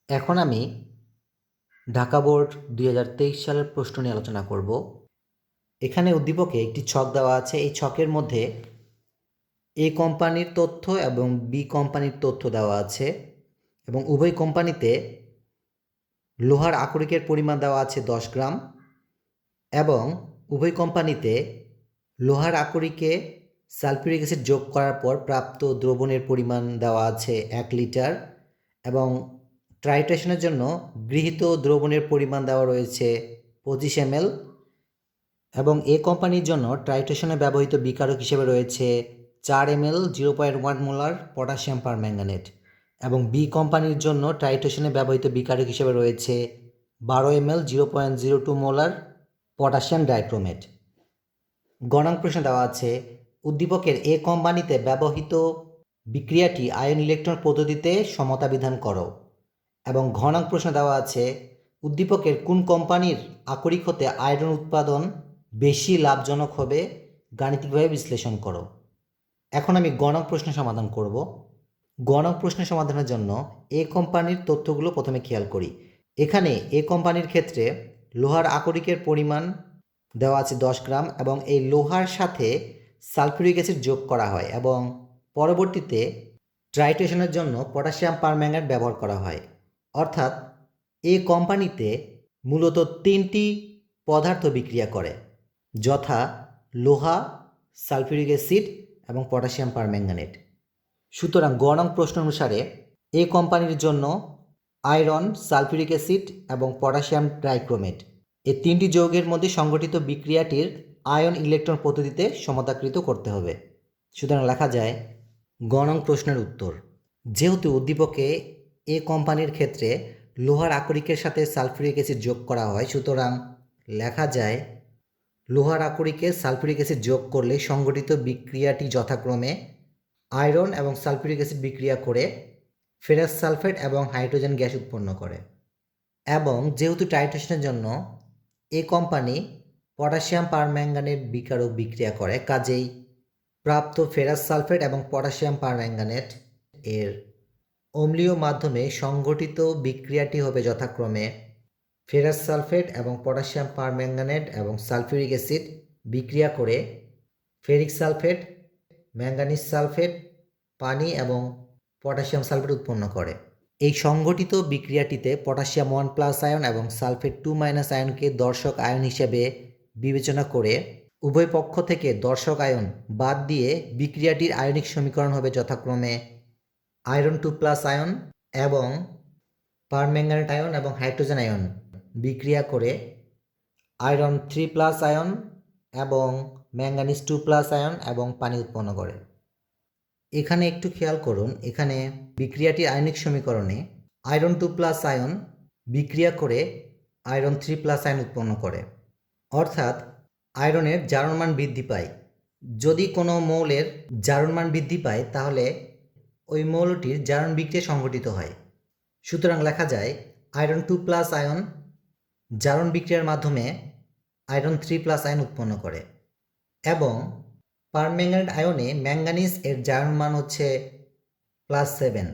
এখন আমি ঢাকা বোর্ড ২০২৩ সালের প্রশ্ন নিয়ে আলোচনা করব। এখানে উদ্দীপকে একটি ছক দেওয়া আছে। এই ছকের মধ্যে এ কোম্পানির তথ্য এবং বি কোম্পানির তথ্য দেওয়া আছে এবং উভয় কোম্পানিতে লোহার আকরিকের পরিমাণ দেওয়া আছে 10 গ্রাম এবং উভয় কোম্পানিতে লোহার আকরিকে সালফিউরিক অ্যাসিড যোগ করার পর প্রাপ্ত দ্রবণের পরিমাণ দেওয়া আছে 1 লিটার এবং ট্রাইটেশনের জন্য গৃহীত দ্রবণের পরিমাণ দেওয়া রয়েছে 25 ml এবং এ কোম্পানির জন্য ট্রাইটেশনে ব্যবহৃত বিকারক হিসেবে রয়েছে 4 ml 0.1 মোলার পটাশিয়াম পারম্যাঙ্গানেট এবং বি কোম্পানির জন্য ট্রাইটেশনে ব্যবহৃত বিকারক হিসেবে রয়েছে 12 ml 0.02 মোলার পটাশিয়াম ডাইক্রোমেট। গণাঙ্ক প্রশ্ন দেওয়া আছে উদ্দীপকের এ কোম্পানিতে ব্যবহৃত বিক্রিয়াটি আয়ন ইলেকট্রন পদ্ধতিতে সমতা বিধান করো এবং ঘনাঙ্ক প্রশ্ন দেওয়া আছে উদ্দীপকের কোন কোম্পানির আকরিক হতে আয়রন উৎপাদন বেশি লাভজনক হবে গাণিতিকভাবে বিশ্লেষণ করো। এখন আমি গণক প্রশ্ন সমাধান করব। গণক প্রশ্ন সমাধানের জন্য এ কোম্পানির তথ্যগুলো প্রথমে খেয়াল করি। এখানে এ কোম্পানির ক্ষেত্রে লোহার আকরিকের পরিমাণ দেওয়া আছে 10 গ্রাম এবং এই লোহার সাথে সালফিউরিক অ্যাসিড যোগ করা হয় এবং পরবর্তীতে ট্রাইটেশনের জন্য পটাশিয়াম পারম্যাঙ্গানেট ব্যবহার করা হয়। অর্থাৎ এই কোম্পানিতে মূলত 3টি পদার্থ বিক্রিয়া করে, যথা লোহা, সালফিউরিক অ্যাসিড এবং পটাশিয়াম পারম্যাঙ্গানেট। সুতরাং গ নং প্রশ্ন অনুসারে এই কোম্পানির জন্য আয়রন, সালফিউরিক অ্যাসিড এবং পটাশিয়াম ট্রাইক্রোমেট এই 3টি যৌগের মধ্যে সংঘটিত বিক্রিয়াটির আয়ন ইলেকট্রন পদ্ধতিতে সমতাকৃত করতে হবে। সুতরাং লেখা যায় গ নং প্রশ্নের উত্তর। যেহেতু উদ্দীপকে এ কোম্পানির ক্ষেত্রে লোহার আকরিকের সাথে সালফিউরিক অ্যাসিড যোগ করা হয়, সুতরাং লেখা যায় লোহার আকরিকে সালফিউরিক অ্যাসিড যোগ করলে সংঘটিত বিক্রিয়াটি যথাক্রমে আয়রন এবং সালফিউরিক অ্যাসিড বিক্রিয়া করে ফেরাস সালফেট এবং হাইড্রোজেন গ্যাস উৎপন্ন করে এবং যেহেতু টাইট্রেশনের জন্য এ কোম্পানি পটাশিয়াম পারম্যাঙ্গানেট বিকারক বিক্রিয়া করে, কাজেই প্রাপ্ত ফেরাস সালফেট এবং পটাশিয়াম পারম্যাঙ্গানেট এর অম্লীয় মাধ্যমে সংঘটিত বিক্রিয়াটি হবে যথাক্রমে ফেরাস সালফেট এবং পটাশিয়াম পারম্যাঙ্গানেট এবং সালফিউরিক অ্যাসিড বিক্রিয়া করে ফেরিক সালফেট, ম্যাঙ্গানিজ সালফেট, পানি এবং পটাশিয়াম সালফেট উৎপন্ন করে। এই সংঘটিত বিক্রিয়াটিতে পটাশিয়াম 1+ আয়ন এবং সালফেট 2- আয়নকে দর্শক আয়ন হিসেবে বিবেচনা করে উভয় পক্ষ থেকে দর্শক আয়ন বাদ দিয়ে বিক্রিয়াটির আয়নিক সমীকরণ হবে যথাক্রমে আয়রন 2+ আয়ন এবং পারম্যাঙ্গানেট আয়ন এবং হাইড্রোজেন আয়ন বিক্রিয়া করে আয়রন 3+ আয়ন এবং ম্যাঙ্গানিজ 2+ আয়ন এবং পানি উৎপন্ন করে। এখানে একটু খেয়াল করুন, এখানে বিক্রিয়াটির আয়নিক সমীকরণে আয়রন 2+ আয়ন বিক্রিয়া করে আয়রন 3+ আয়ন উৎপন্ন করে, অর্থাৎ আয়রনের জারণ মান বৃদ্ধি পায়। যদি কোনো মৌলের জারণ মান বৃদ্ধি পায় তাহলে ওই মৌলটির জারণ বিক্রিয়া সংঘটিত হয়। সুতরাং লেখা যায় আয়রন 2+ আয়ন জারণ বিক্রিয়ার মাধ্যমে আয়রন 3+ আয়ন উৎপন্ন করে এবং পারম্যাঙ্গানেট আয়নে ম্যাঙ্গানিজ এর জারণ মান হচ্ছে +7।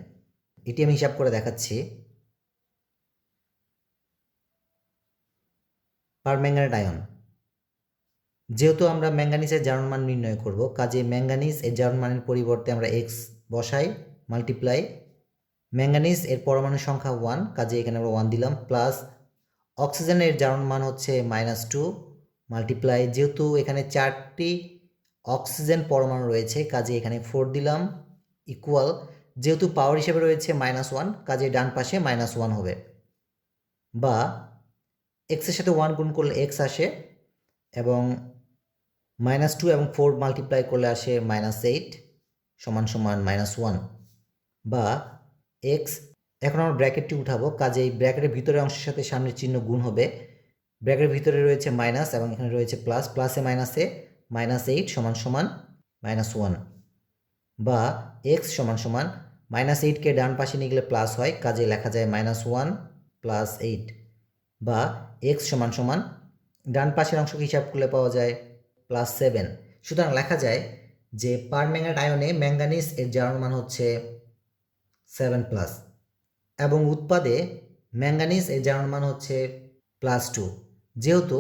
এটি আমি হিসাব করে দেখাচ্ছি। পারম্যাঙ্গানেট আয়ন, যেহেতু আমরা ম্যাঙ্গানিজের জারণ মান নির্ণয় করব, কাজে ম্যাঙ্গানিজ এর জারণ মানের পরিবর্তে আমরা x বসাই, মাল্টিপ্লাই ম্যাঙ্গানিজ এর পরমাণু সংখ্যা 1, কাজে এখানে আমরা 1 দিলাম, প্লাস অক্সিজেনের জারণ মান হচ্ছে -2 মাল্টিপ্লাই, যেহেতু এখানে 4টি অক্সিজেন পরমাণু রয়েছে কাজে এখানে 4 দিলাম, ইকুয়াল যেহেতু পাওয়ার হিসেবে রয়েছে -1 কাজে ডান পাশে -1 হবে, বা x এর সাথে 1 গুণ করলে x আসে এবং -2 এবং 4 মাল্টিপ্লাই করলে আসে -8 সমান সমান -1, বা x। এখন আমরা ব্র্যাকেটটি উঠাবো, কাজে এই ব্র্যাকেটের ভিতরের অংশের সাথে সামনের চিহ্ন গুণ হবে। ব্র্যাকেটের ভিতরে রয়েছে মাইনাস এবং এখানে রয়েছে প্লাস, প্লাসে মাইনাসে -8 সমান সমান -1, বা x সমান সমান -8কে ডান পাশে নিয়ে গেলে প্লাস হয়, কাজে লেখা যায় -1 + 8, বা x সমান সমান ডান পাশের অংশকে হিসাব করলে পাওয়া যায় +7। সুতরাং লেখা যায় যে পারম্যাঙ্গানেট আয়নে ম্যাঙ্গানিজ এর জারণ মান হচ্ছে 7+। এবং উৎপাদে ম্যাঙ্গানিজ এর জারণ মান হচ্ছে +2। যেহেতু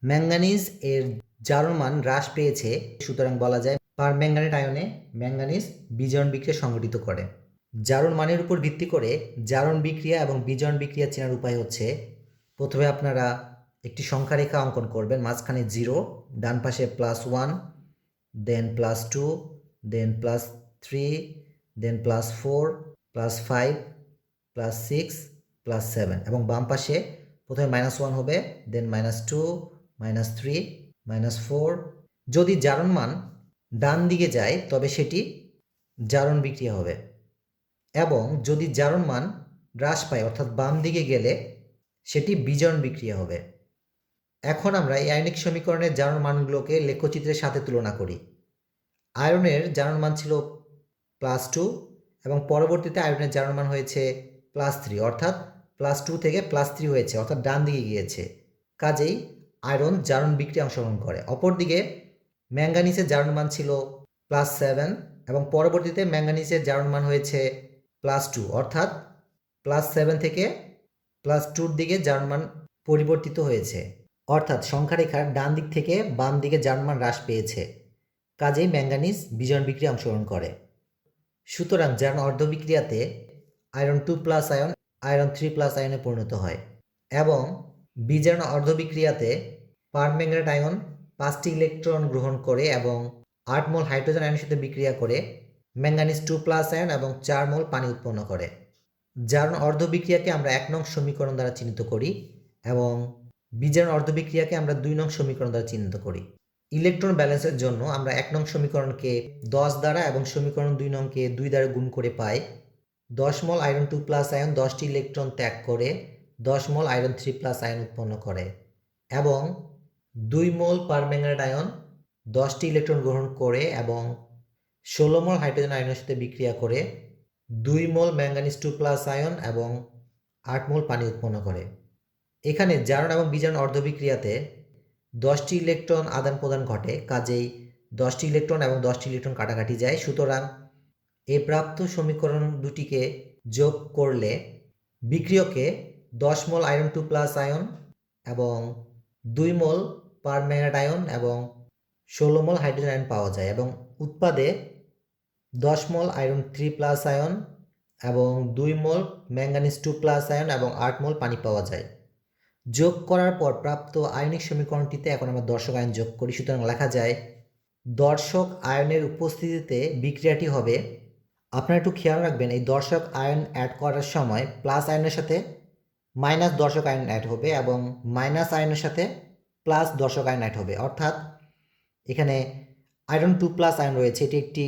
ম্যাঙ্গানিজ এর জারণ মান হ্রাস পেয়েছে, সুতরাং বলা যায় পারম্যাঙ্গানেট আয়নে ম্যাঙ্গানিজ বিজারণ বিক্রিয়া সংঘটিত করে। জারণ মানের উপর ভিত্তি করে জারণ বিক্রিয়া এবং বিজারণ বিক্রিয়া চেনার উপায় হচ্ছে, প্রথমে আপনারা একটি সংখ্যা রেখা অঙ্কন করবেন, মাঝখানে 0, ডান পাশে +1, দেন +2, দেন +3, দেন +4, +5, +6, +7 এবং বাম পাশে প্রথমে -1 হবে, দেন -2, -3, -4। যদি জারণ মান ডান দিকে যায় তবে সেটি জারণ বিক্রিয়া হবে, এবং যদি জারণ মান হ্রাস পায় অর্থাৎ বাম দিকে গেলে সেটি বিজারণ বিক্রিয়া হবে। এখন আমরা এই আয়নিক সমীকরণের জারণ মানগুলোকে লেখচিত্রের সাথে তুলনা করি। আয়রনের জারণ মান ছিল +2 এবং পরবর্তীতে আয়রনের জারণ মান হয়েছে +3, অর্থাৎ +2 থেকে +3 হয়েছে, অর্থাৎ ডান দিকে গিয়েছে। কাজেই আয়রন জারণ বিক্রিয়া অংশগ্রহণ করে। অপরদিকে ম্যাঙ্গানিজের জারণ মান ছিল +7 এবং পরবর্তীতে ম্যাঙ্গানিজের জারণ মান হয়েছে +2, অর্থাৎ +7 থেকে +2 দিকে জারণ মান পরিবর্তিত হয়েছে, অর্থাৎ সংখ্যারেখার ডান দিক থেকে বাম দিকে জারণ মান হ্রাস পেয়েছে। কাজেই ম্যাঙ্গানিজ বিজারণ বিক্রিয়া অংশগ্রহণ করে। সুতরাং জারণ অর্ধবিক্রিয়াতে আয়রন 2+ আয়ন আয়রন 3+ আয়নে পরিণত হয়, এবং বিজারণ অর্ধবিক্রিয়াতে পারম্যাঙ্গানেট আয়ন 5টি ইলেকট্রন গ্রহণ করে এবং 8 মোল হাইড্রোজেন আয়নের সাথে বিক্রিয়া করে ম্যাঙ্গানিজ 2+ আয়ন এবং 4 মোল পানি উৎপন্ন করে। জারণ অর্ধবিক্রিয়াকে আমরা 1 নং সমীকরণ দ্বারা চিহ্নিত করি এবং বিজারণ অর্ধবিক্রিয়াকে আমরা 2 নং সমীকরণ দ্বারা চিহ্নিত করি। ইলেকট্রন ব্যালেন্সের জন্য আমরা 1 নং সমীকরণকে 10 দ্বারা এবং সমীকরণ 2 নংকে 2 দ্বারা গুণ করে পাই 10 মোল আয়রন 2+ আয়ন 10টি ইলেকট্রন ত্যাগ করে 10 মোল আয়রন 3+ আয়ন উৎপন্ন করে, এবং 2 মোল পারম্যাঙ্গানেট আয়ন 10টি ইলেকট্রন গ্রহণ করে এবং 16 মোল হাইড্রোজেন আয়নের সাথে বিক্রিয়া করে 2 মোল ম্যাঙ্গানিজ 2+ আয়ন এবং 8 মোল পানি উৎপন্ন করে। এখানে জারণ এবং বিজারণ অর্ধবিক্রিয়াতে 10টি ইলেকট্রন আদান প্রদান ঘটে, কাজেই 10টি ইলেকট্রন এবং 10টি ইলেকট্রন কাটাকাটি যায়। সুতরাং এই প্রাপ্ত সমীকরণ দুটিকে যোগ করলে বিক্রিয়কে 10 মোল আয়রন 2+ আয়ন এবং 2 মোল পারম্যাঙ্গানেট আয়ন এবং 16 মোল হাইড্রোজেন আয়ন পাওয়া যায়, এবং উৎপাদে 10 মোল আয়রন 3+ আয়ন এবং 2 মোল ম্যাঙ্গানিজ 2+ আয়ন এবং 8 মোল পানি পাওয়া যায়। যোগ করার পর প্রাপ্ত আয়নিক সমীকরণটিতে এখন আমরা দর্শক আয়ন যোগ করি। সুতরাং লেখা যায় দর্শক আয়নের উপস্থিতিতে বিক্রিয়াটি হবে, আপনারা একটু খেয়াল রাখবেন এই দর্শক আয়ন অ্যাড করার সময় প্লাস আয়নের সাথে মাইনাস দর্শক আয়ন অ্যাড হবে এবং মাইনাস আয়নের সাথে প্লাস দর্শক আয়ন অ্যাড হবে, অর্থাৎ এখানে আয়রন 2+ আয়ন রয়েছে, এটি একটি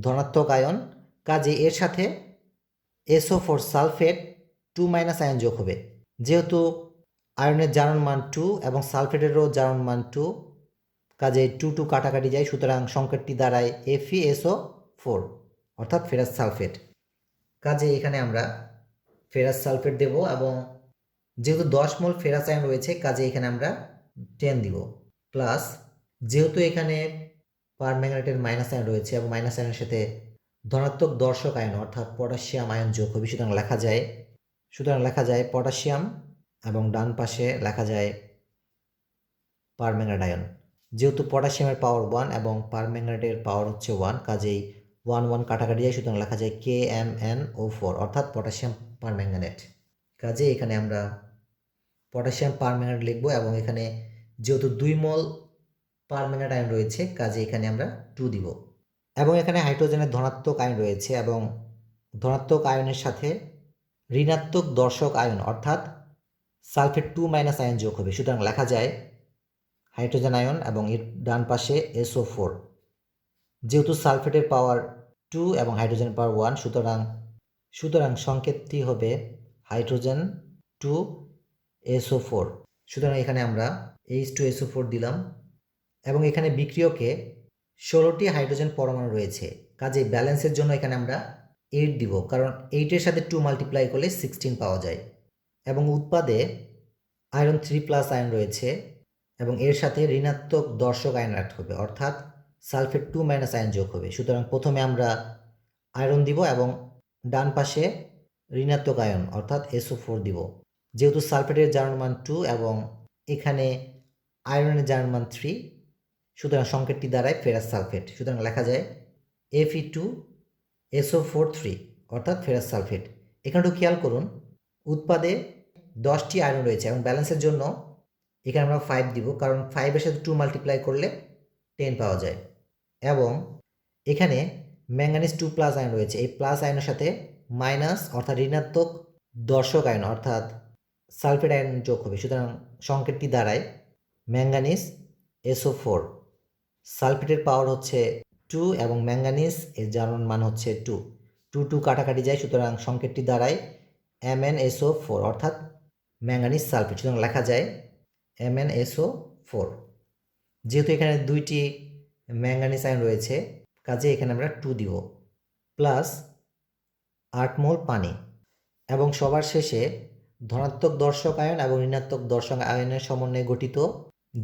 ধনাত্মক আয়ন, কাজে এর সাথে SO4 সালফেট 2- আয়ন যোগ হবে। যেহেতু আয়রনের জারণ মান 2 এবং সালফেটেরও জারণ মান 2, কাজে 2 কাটাকাটি যায়, সুতরাং সংকেতটি দাঁড়ায় FeSO4, অর্থাৎ ফেরাস সালফেট। কাজে এখানে আমরা ফেরাস সালফেট দেব, এবং যেহেতু 10 মোল ফেরাস আয়ন রয়েছে কাজে এখানে আমরা 10 দিব, প্লাস যেহেতু এখানে পারম্যাঙ্গানেটের মাইনাস আয়ন রয়েছে এবং মাইনাস আয়নের সাথে ধনাত্মক দর্শক আয়ন অর্থাৎ পটাশিয়াম আয়ন যোগ হবে, সুতরাং লেখা যায় পটাশিয়াম এবং ডান পাশে লেখা যায় পারম্যাঙ্গানেট আয়ন। যেহেতু পটাশিয়ামের পাওয়ার 1 এবং পারম্যাঙ্গানেটের পাওয়ার হচ্ছে 1, কাজেই 1 কাটাকাটি যায়, সুতরাং লেখা যায় KMnO4, অর্থাৎ পটাশিয়াম পারম্যাঙ্গানেট। কাজে এখানে আমরা পটাশিয়াম পারম্যাঙ্গানেট লিখব, এবং এখানে যেহেতু 2 মোল পারম্যাঙ্গানেট আয়ন রয়েছে কাজে এখানে আমরা 2 দিব, এবং এখানে হাইড্রোজেনের ধনাত্মক আয়ন রয়েছে এবং ধনাত্মক আয়নের সাথে ঋণাত্মক দর্শক আয়ন অর্থাৎ সালফেট 2- আয়ন যোগ হবে, সুতরাং লেখা যায় হাইড্রোজেন আয়ন এবং এর ডান পাশে SO4। যেহেতু সালফেটের পাওয়ার 2 এবং হাইড্রোজেনের পাওয়ার 1, সুতরাং সংকেতটি হবে হাইড্রোজেন 2 SO4। সুতরাং এখানে আমরা H2SO4 দিলাম, এবং এখানে বিক্রিয়কে 16টি হাইড্রোজেন পরমাণু রয়েছে, কাজে ব্যালেন্সের জন্য এখানে আমরা 8 দিব, কারণ 8-এর সাথে 2 মাল্টিপ্লাই করলে 16 পাওয়া যায়, এবং উৎপাদে আয়রন 3+ আয়ন রয়েছে এবং এর সাথে ঋণাত্মক দর্শক আয়ন অ্যাড হবে, অর্থাৎ সালফেট 2- আয়ন যোগ হবে। সুতরাং প্রথমে আমরা আয়রন দিব এবং ডান পাশে ঋণাত্মক আয়ন অর্থাৎ SO4 দিব। যেহেতু সালফেটের জারণ মান 2 এবং এখানে আয়রনের জারণ মান 3, সুতরাং সংকেতটি দাঁড়ায় ফেরাস সালফেট। সুতরাং লেখা যায় Fe2SO4 3 অর্থাৎ ফেরাস সালফেট। এখানে একটু খেয়াল করুন, উৎপাদে 10টি আয়রন রয়েছে এবং ব্যালেন্সের জন্য এখানে আমরা 5 দিব, কারণ 5-এর সাথে 2 মাল্টিপ্লাই করলে 10 পাওয়া যায়। এবং এখানে ম্যাঙ্গানিজ 2+ আয়ন রয়েছে, এই প্লাস আয়নের সাথে মাইনাস অর্থাৎ ঋণাত্মক দর্শক আয়ন অর্থাৎ সালফেট আয়ন যোগ হবে। সুতরাং সংকেতটি দাঁড়ায় ম্যাঙ্গানিজ SO4। সালফেটের পাওয়ার হচ্ছে 2 এবং ম্যাঙ্গানিজ এর জারণ মান হচ্ছে 2, 2 কাটাকাটি যায়, সুতরাং সংকেতটি দাঁড়ায় MnSO4 অর্থাৎ ম্যাঙ্গানিজ সালফেট। সুতরাং লেখা যায় MnSO4। যেহেতু এখানে 2টি ম্যাঙ্গানিজ আয়ন রয়েছে, কাজে এখানে আমরা 2 দিব, প্লাস 8 মোল পানি। এবং সবার শেষে ধনাত্মক দর্শক আয়ন এবং ঋণাত্মক দর্শক আয়নের সমন্বয়ে গঠিত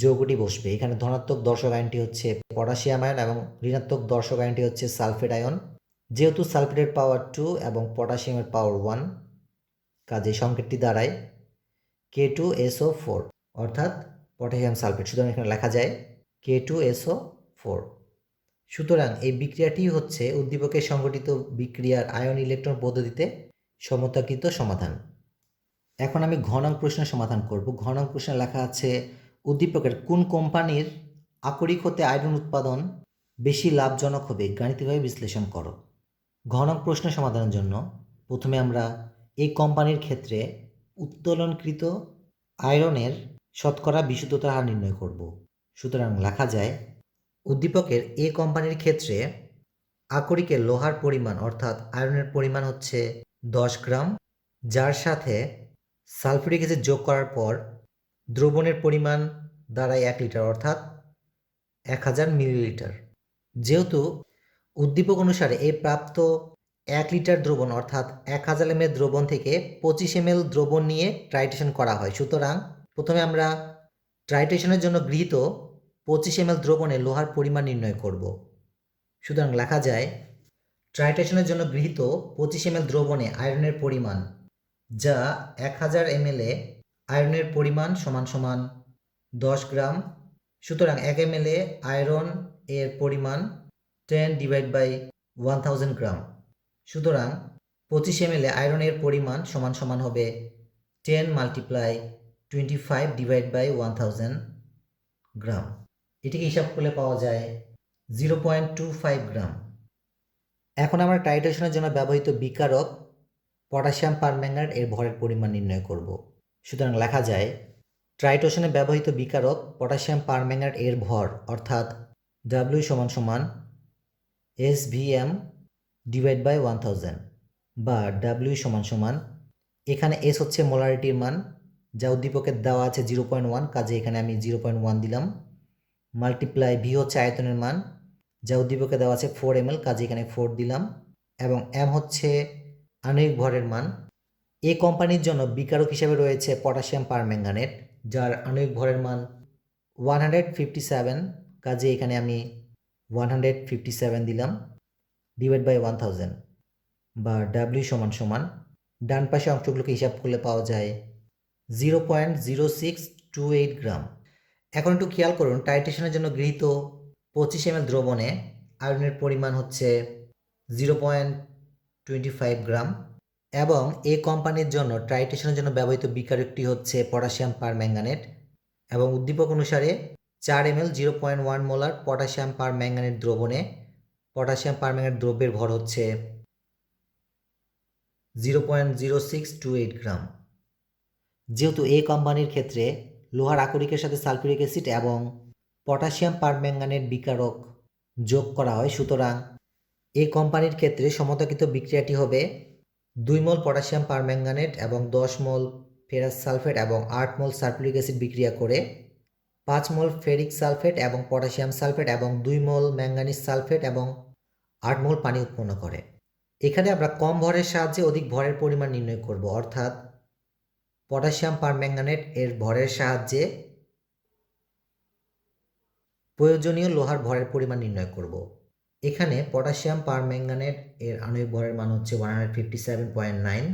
যৌগটি বসবে। এখানে ধনাত্মক দর্শক আয়নটি হচ্ছে পটাশিয়াম আয়ন এবং ঋণাত্মক দর্শক আয়নটি হচ্ছে সালফেট আয়ন। যেহেতু সালফেটের পাওয়ার 2 এবং পটাশিয়ামের পাওয়ার 1, কাজে সংকেতটি দাঁড়ায় K2SO4 অর্থাৎ পটাশিয়াম সালফেট। সুতরাং এখানে লেখা যায় K2SO4। সুতরাং এই বিক্রিয়াটি হচ্ছে উদ্দীপকের সংঘটিত বিক্রিয়ার আয়ন ইলেকট্রন পদ্ধতিতে সমতাকৃত সমাধান। এখন আমি ঘ নং প্রশ্নের সমাধান করব। ঘ নং প্রশ্নে লেখা আছে উদ্দীপকের কোন কোম্পানির আকরিক হতে আয়রন উৎপাদন বেশি লাভজনক হবে গাণিতিকভাবে বিশ্লেষণ করো। ঘ নং প্রশ্নের সমাধানের জন্য প্রথমে আমরা এই কোম্পানির ক্ষেত্রে উত্তোলনকৃত আয়রনের শতকরা বিশুদ্ধতার হার নির্ণয় করব। সুতরাং লেখা যায় উদ্দীপকের এ কোম্পানির ক্ষেত্রে আকরিকের লোহার পরিমাণ অর্থাৎ আয়রনের পরিমাণ হচ্ছে 10 গ্রাম, যার সাথে সালফিউরিক অ্যাসিড যোগ করার পর দ্রবণের পরিমাণ দাঁড়ায় 1 লিটার অর্থাৎ 1000 মিলিলিটার। যেহেতু উদ্দীপক অনুসারে এই প্রাপ্ত 1 লিটার দ্রবণ অর্থাৎ 1000 ml দ্রবণ থেকে 25 ml দ্রবণ নিয়ে ট্রাইটেশন করা হয়, সুতরাং প্রথমে আমরা ট্রাইটেশনের জন্য গৃহীত 25 ml দ্রবণে লোহার পরিমাণ নির্ণয় করব। সুতরাং লেখা যায় ট্রাইটেশনের জন্য গৃহীত 25 ml দ্রবণে আয়রনের পরিমাণ, যা 1000 ml এ আয়রনের পরিমাণ সমান সমান 10 গ্রাম। সুতরাং 1 ml এ আয়রন এর পরিমাণ 10/1000 গ্রাম। সুতরাং 25 ml এ আয়রনের পরিমাণ সমান সমান হবে 10 × 25/1000 গ্রাম। এটিকে হিসাব করলে পাওয়া যায় 0.25 গ্রাম। এখন আমরা টাইট্রেশনের জন্য ব্যবহৃত বিকারক পটাশিয়াম পারম্যাঙ্গানেট এর ভরের পরিমাণ নির্ণয় করব। সুতরাং লেখা যায় ট্রাইটোশনে ব্যবহৃত বিকারক পটাশিয়াম পারম্যাঙ্গানেট এর ভর অর্থাৎ W = SVm/1000 বা W = এখানে S হচ্ছে মোলারিটির মান, যা উদ্দীপকের দেওয়া আছে 0.1, কাজে এখানে আমি 0.1 দিলাম, মাল্টিপ্লাই V হচ্ছে আয়তনের মান, যা উদ্দীপকে দেওয়া আছে 4 ml, কাজে এখানে 4 দিলাম, এবং M হচ্ছে আণবিক ভরের মান। এ কোম্পানির জন্য বিকারক হিসেবে রয়েছে পটাশিয়াম পারম্যাঙ্গানেট, যার আণবিক ভরের মান 157, কাজে এখানে আমি 157 দিলাম, /1000 বা W = ডান পাশে অংশগুলোকে হিসাব করলে পাওয়া যায় 0.0628 গ্রাম। এখন একটু খেয়াল করুন, টাইট্রেশনের জন্য গৃহীত 25 ml দ্রবণে আয়রনের পরিমাণ হচ্ছে 0.25 গ্রাম এবং এ কোম্পানির জন্য ট্রাইট্রেশনের জন্য ব্যবহৃত বিকারকটি হচ্ছে পটাশিয়াম পারম্যাঙ্গানেট এবং উদ্দীপক অনুসারে 4 ml 0.1 মোলার পটাশিয়াম পারম্যাঙ্গানেট দ্রবণে পটাশিয়াম পারম্যাঙ্গানেট দ্রব্যের ভর হচ্ছে 0.0628 গ্রাম। যেহেতু এই কোম্পানির ক্ষেত্রে লোহার আকরিকের সাথে সালফিউরিক অ্যাসিড এবং পটাশিয়াম পারম্যাঙ্গানেট বিকারক যোগ করা হয়, সুতরাং এই কোম্পানির ক্ষেত্রে সমতাকৃত বিক্রিয়াটি হবে 2 মোল পটাশিয়াম পারম্যাঙ্গানেট এবং 10 মোল ফেরাস সালফেট এবং 8 মোল সালফিউরিক অ্যাসিড বিক্রিয়া করে 5 মোল ফেরিক সালফেট এবং পটাশিয়াম সালফেট এবং 2 মোল ম্যাঙ্গানিজ সালফেট এবং 8 মোল পানি উৎপন্ন করে। এখানে আমরা কম ভরের সাহায্যে অধিক ভরের পরিমাণ নির্ণয় করব, অর্থাৎ পটাশিয়াম পারম্যাঙ্গানেট এর ভরের সাহায্যে প্রয়োজনীয় লোহার ভরের পরিমাণ নির্ণয় করব। এখানে পটাশিয়াম পারম্যাঙ্গানেট এর আণবিক ভরের মান হচ্ছে 157.9,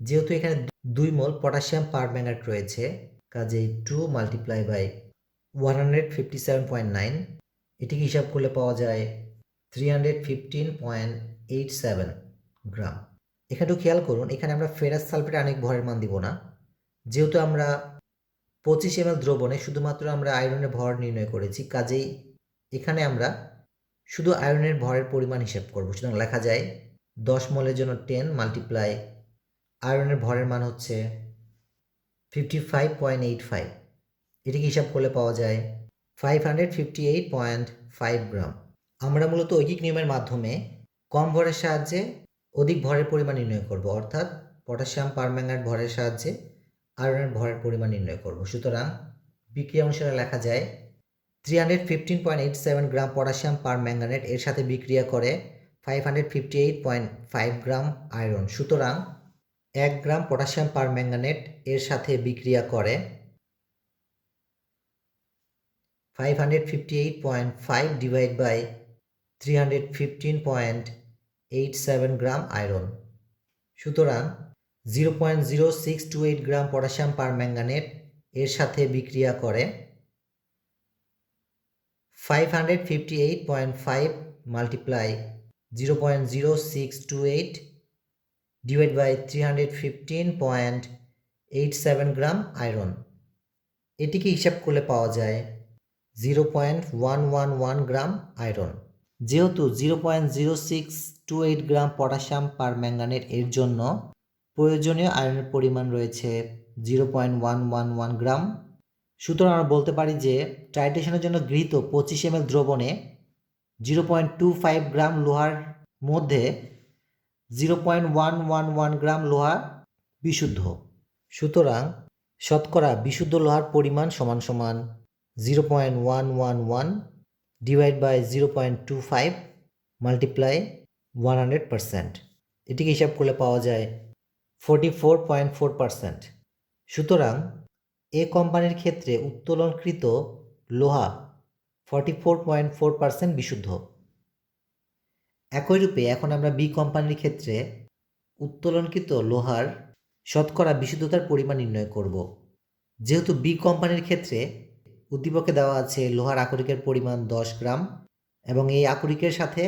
যেহেতু এখানে 2 মোল পটাশিয়াম পারম্যাঙ্গানেট রয়েছে, কাজেই 2 মাল্টিপ্লাই বাই 157.9, এটিকে হিসাব করলে পাওয়া যায় 315.87 গ্রাম। এখানেও খেয়াল করুন, এখানে আমরা ফেরাস সালফেটে অনেক ভরের মান দিব না, যেহেতু আমরা 25 ml দ্রবণে শুধুমাত্র আমরা আয়রনের ভর নির্ণয় করেছি, কাজেই এখানে আমরা শুধু আয়রনের ভরের পরিমাণ হিসাব করব। সুতরাং লেখা যায় 10 মোলের জন্য 10 মাল্টিপ্লাই আয়রনের ভরের মান হচ্ছে 55.85, এটিকে হিসাব করলে পাওয়া যায় 558.5 গ্রাম। আমরা মূলত ঐকিক নিয়মের মাধ্যমে কম ভরের সাহায্যে অধিক ভরের পরিমাণ নির্ণয় করব, অর্থাৎ পটাশিয়াম পারম্যাঙ্গানেট ভরের সাহায্যে আয়রনের ভরের পরিমাণ নির্ণয় করব। সুতরাং বিক্রিয়া অনুসারে লেখা যায় 315.87 গ্রাম পটাশিয়াম পারম্যাঙ্গানেট এর সাথে বিক্রিয়া করে 558.5 গ্রাম আয়রন। সুতরাং 1 গ্রাম পটাশিয়াম পারম্যাঙ্গানেট এর সাথে বিক্রিয়া করে 558.5 ডিভাইড বাই 315.87 গ্রাম আয়রন। সুতরাং 0.0628 গ্রাম পটাশিয়াম পারম্যাঙ্গানেট এর সাথে বিক্রিয়া করে 558.5 multiply 0.0628 divide by 315.87 gram iron. এটিকে হিসাব করলে পাওয়া যায় 0.111 গ্রাম আয়রন। যেহেতু 0.0628 গ্রাম পটাশিয়াম পারম্যাঙ্গানেট এর জন্য প্রয়োজনীয় আয়রনের পরিমাণ রয়েছে 0.111 গ্রাম, সুতরাং আমরা বলতে পারি যে টাইট্রেশনের জন্য গৃহীত 25 ml দ্রবণে 0.25 গ্রাম লোহার মধ্যে 0.111 গ্রাম লোহা বিশুদ্ধ। সুতরাং শতকরা বিশুদ্ধ লোহার পরিমাণ সমান সমান 0.111 ডিভাইড বাই 0.25 মাল্টিপ্লাই 100%, এটিকে হিসাব করলে পাওয়া যায় 44.4%। সুতরাং এ কোম্পানির ক্ষেত্রে উত্তোলনকৃত লোহা 44.4% বিশুদ্ধ। একইরূপে এখন আমরা বি কোম্পানির ক্ষেত্রে উত্তোলনকৃত লোহার শতকরা বিশুদ্ধতার পরিমাণ নির্ণয় করব। যেহেতু বি কোম্পানির ক্ষেত্রে উদ্দীপকে দেওয়া আছে লোহার আকরিকের পরিমাণ 10 গ্রাম এবং এই আকরিকের সাথে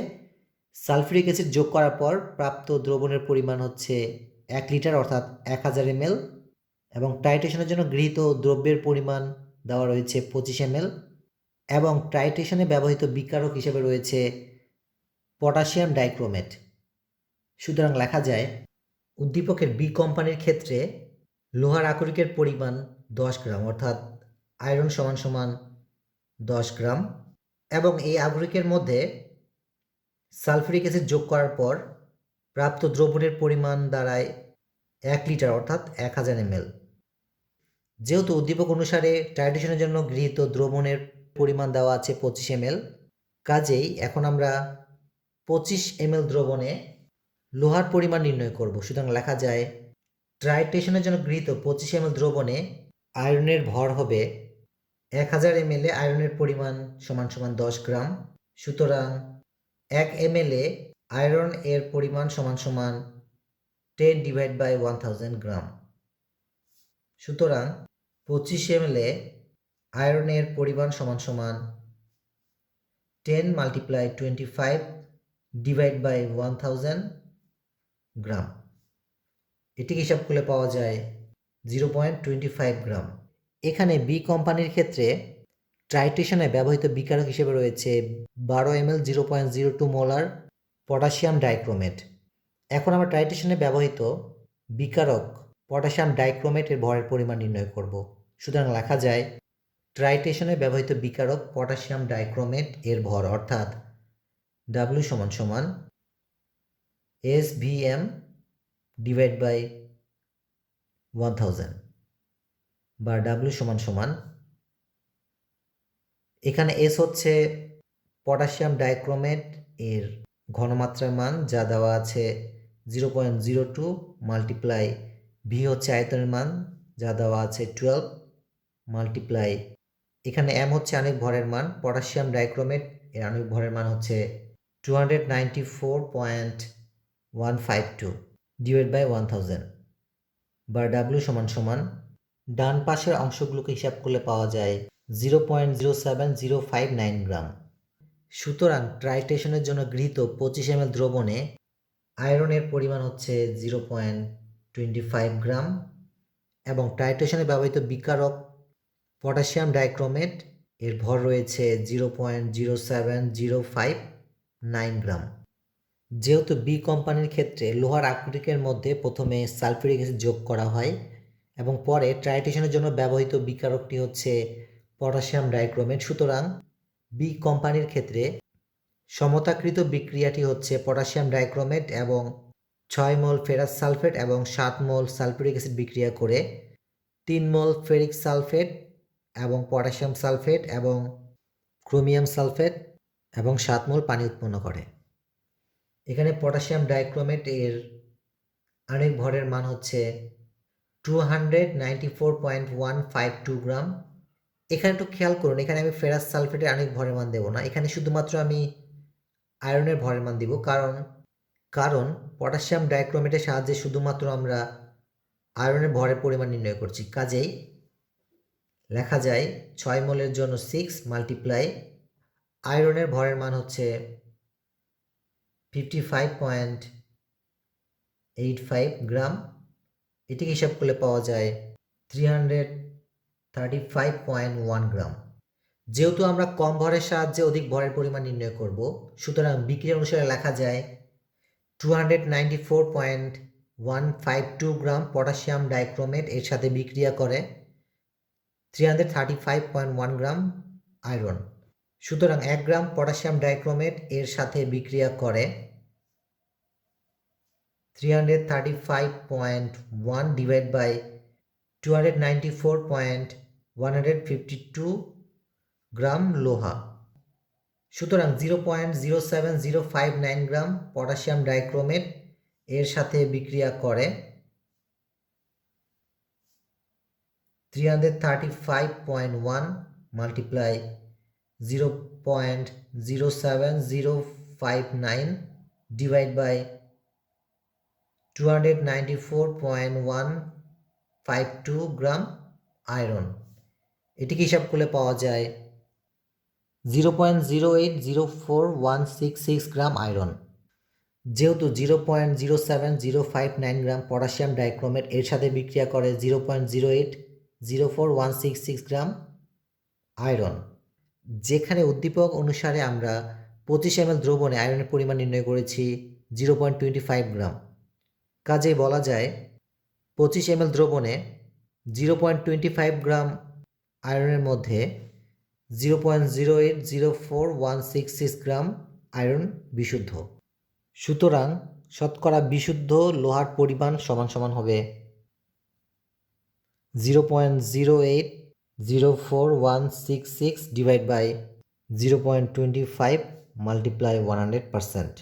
সালফিউরিক অ্যাসিড যোগ করার পর প্রাপ্ত দ্রবণের পরিমাণ হচ্ছে 1 লিটার অর্থাৎ 1000 ml, এবং টাইট্রেশনের জন্য গৃহীত দ্রব্যের পরিমাণ দেওয়া রয়েছে 25 ml, এবং টাইট্রেশনে ব্যবহৃত বিকারক হিসেবে রয়েছে পটাশিয়াম ডাইক্রোমেট। সুতরাং লেখা যায় উদ্দীপকের বি কোম্পানির ক্ষেত্রে লোহার আকরিকের পরিমাণ 10 গ্রাম অর্থাৎ আয়রন সমান সমান 10 গ্রাম, এবং এই আকরিকের মধ্যে সালফিউরিক অ্যাসিড যোগ করার পর প্রাপ্ত দ্রবণের পরিমাণ দাঁড়ায় 1 লিটার অর্থাৎ 1000 ml। যেহেতু উদ্দীপক অনুসারে টাইট্রেশনের জন্য গৃহীত দ্রবণের পরিমাণ দেওয়া আছে 25 ml, কাজেই এখন আমরা 25 ml দ্রবণে লোহার পরিমাণ নির্ণয় করব। সুতরাং লেখা যায় টাইট্রেশনের জন্য গৃহীত 25 ml দ্রবণে আয়রনের ভর হবে 1000 ml এ আয়রনের পরিমাণ সমান সমান 10 গ্রাম। সুতরাং 1 ml এ আয়রন এর পরিমাণ সমান সমান 10 ডিভাইড বাই 1000 গ্রাম। সুতরাং 25 ml এ আয়রনের পরিমাণ সমান সমান 10 মাল্টিপ্লাই 25 ডিভাইড বাই 1000 গ্রাম, এটিকে হিসাব করলে পাওয়া যায় 0.25 গ্রাম। এখানে বি কোম্পানির ক্ষেত্রে টাইট্রেশনে ব্যবহৃত বিকারক হিসেবে রয়েছে 12 ml 0.02 মোলার পটাশিয়াম ডাইক্রোমেট। এখন আমরা টাইট্রেশনে ব্যবহৃত বিকারক পটাশিয়াম ডাইক্রোমেটের ভরের পরিমাণ নির্ণয় করব। সুতরাং লেখা যায় টাইট্রেশনে ব্যবহৃত বিকারক পটাশিয়াম ডাইক্রোমেট এর ভর অর্থাৎ W সমান সমান SVM ডিভাইড বাই 1000, বা W সমান সমান, এখানে S হচ্ছে পটাশিয়াম ডাইক্রোমেট এর ঘনমাত্রার মান যা দেওয়া আছে 0.02 মাল্টিপ্লাই V হচ্ছে আয়তনের মান যা দেওয়া আছে 12 মাল্টিপ্লাই, এখানে M হচ্ছে আণবিক ভরের মান, পটাশিয়াম ডাইক্রোমেট এর আণবিক ভরের মান হচ্ছে 294.152 ডিভাইড বাই 1000। বা ডাব্লিউ সমান সমান ডান পাশের অংশগুলোকে হিসাব করলে পাওয়া যায় 0.07059 গ্রাম। সুতরাং ট্রাইটেশনের জন্য গৃহীত 25 ml দ্রবণে আয়রনের পরিমাণ হচ্ছে 0.25 গ্রাম এবং ট্রাইটেশনে ব্যবহৃত বিকারক পটাশিয়াম ডাইক্রোমেট এর ভর রয়েছে 0.07059 গ্রাম। যেহেতু বি কোম্পানির ক্ষেত্রে লোহার আকরিকের মধ্যে প্রথমে সালফিউরিক অ্যাসিড যোগ করা হয় এবং পরে ট্রাইটেশনের জন্য ব্যবহৃত বিকারকটি হচ্ছে পটাশিয়াম ডাইক্রোমেট, সুতরাং বি কোম্পানির ক্ষেত্রে সমতাকৃত বিক্রিয়াটি হচ্ছে পটাশিয়াম ডাইক্রোমেট এবং 6 মোল ফেরাস সালফেট এবং 7 মোল সালফিউরিক অ্যাসিড বিক্রিয়া করে 3 মোল ফেরিক সালফেট এবং পটাশিয়াম সালফেট এবং ক্রোমিয়াম সালফেট এবং 7 মোল পানি উৎপন্ন করে। এখানে পটাশিয়াম ডাইক্রোমেট এর আণবিক ভরের মান হচ্ছে 294.152 গ্রাম। এখানে একটু খেয়াল করুন, এখানে আমি ফেরাস সালফেটের আণবিক ভরের মান দেব না, এখানে শুধুমাত্র আমি আয়রনের ভরের মান দিব, কারণ পটাশিয়াম ডাইক্রোমেটের সাহায্যে শুধুমাত্র আমরা আয়রনের ভরের পরিমাণ নির্ণয় করছি। কাজেই লেখা যায় 6 মোলের জন্য 6 মাল্টিপ্লাই আয়রনের ভরের মান হচ্ছে 55.85 গ্রাম। এটিকে হিসাব করলে পাওয়া যায় 335.1 গ্রাম। যেহেতু আমরা কম ভরের সাহায্যে অধিক ভরের পরিমাণ নির্ণয় করব, সুতরাং বিক্রিয়া অনুসারে লেখা যায় 294.152 গ্রাম পটাশিয়াম ডাইক্রোমেট এর সাথে বিক্রিয়া করে 335.1 গ্রাম আয়রন। সুতরাং 1 গ্রাম পটাশিয়াম ডাইক্রোমেট এর সাথে বিক্রিয়া করে 335.1 ডিভাইড বাই 294.152 গ্রাম লোহা। সুতরাং 0.07059 গ্রাম পটাশিয়াম ডাইক্রোমেট এর সাথে বিক্রিয়া করে 335.1 multiply 0.07059 divide by 294.152 gram iron. এটিকে হিসাব করলে পাওয়া যায় 0.0804166 গ্রাম আয়রন। যেহেতু 0.07059 গ্রাম পটাশিয়াম ডাইক্রোমেট এর সাথে বিক্রিয়া করে 0.0804166 গ্রাম আয়রন, যেখানে উদ্দীপক অনুসারে আমরা 25 ml দ্রবণে আয়রনের পরিমাণ নির্ণয় করেছি 0.25 গ্রাম। কাজেই বলা যায় 25 ml দ্রবণে 0.25 গ্রাম আয়রনের মধ্যে 0.0804166 গ্রাম আয়রন বিশুদ্ধ। সুতরাং শতকরা বিশুদ্ধ লোহার পরিমাণ সমান সমান হবে 0.0804166 ডিভাইড বাই 0.25 মাল্টিপ্লাই 100%।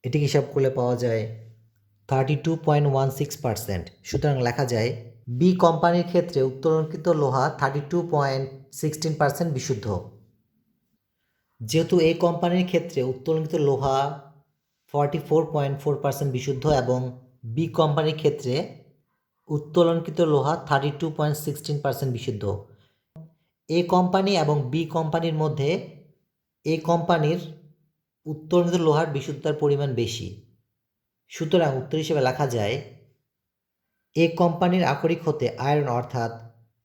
এটি হিসাব করলে পাওয়া যায় 32.16%। সুতরাং লেখা যায় বি কোম্পানির ক্ষেত্রে উত্তোলনকৃত লোহা 32.16% বিশুদ্ধ। যেহেতু এ কোম্পানির ক্ষেত্রে উত্তোলনকৃত লোহা 44.4% বিশুদ্ধ এবং বি কোম্পানির ক্ষেত্রে উত্তোলনকৃত লোহা 32.16% বিশুদ্ধ, এ কোম্পানি এবং বি কোম্পানির মধ্যে এ কোম্পানির উত্তোলনকৃত লোহার বিশুদ্ধতার পরিমাণ বেশি। সুতরাং উত্তর হিসেবে লেখা যায় এ কোম্পানির আকরিক হতে আয়রন অর্থাৎ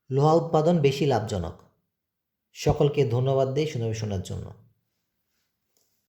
লোহা উৎপাদন বেশি লাভজনক। সকলকে ধন্যবাদ দেই শোনার জন্য।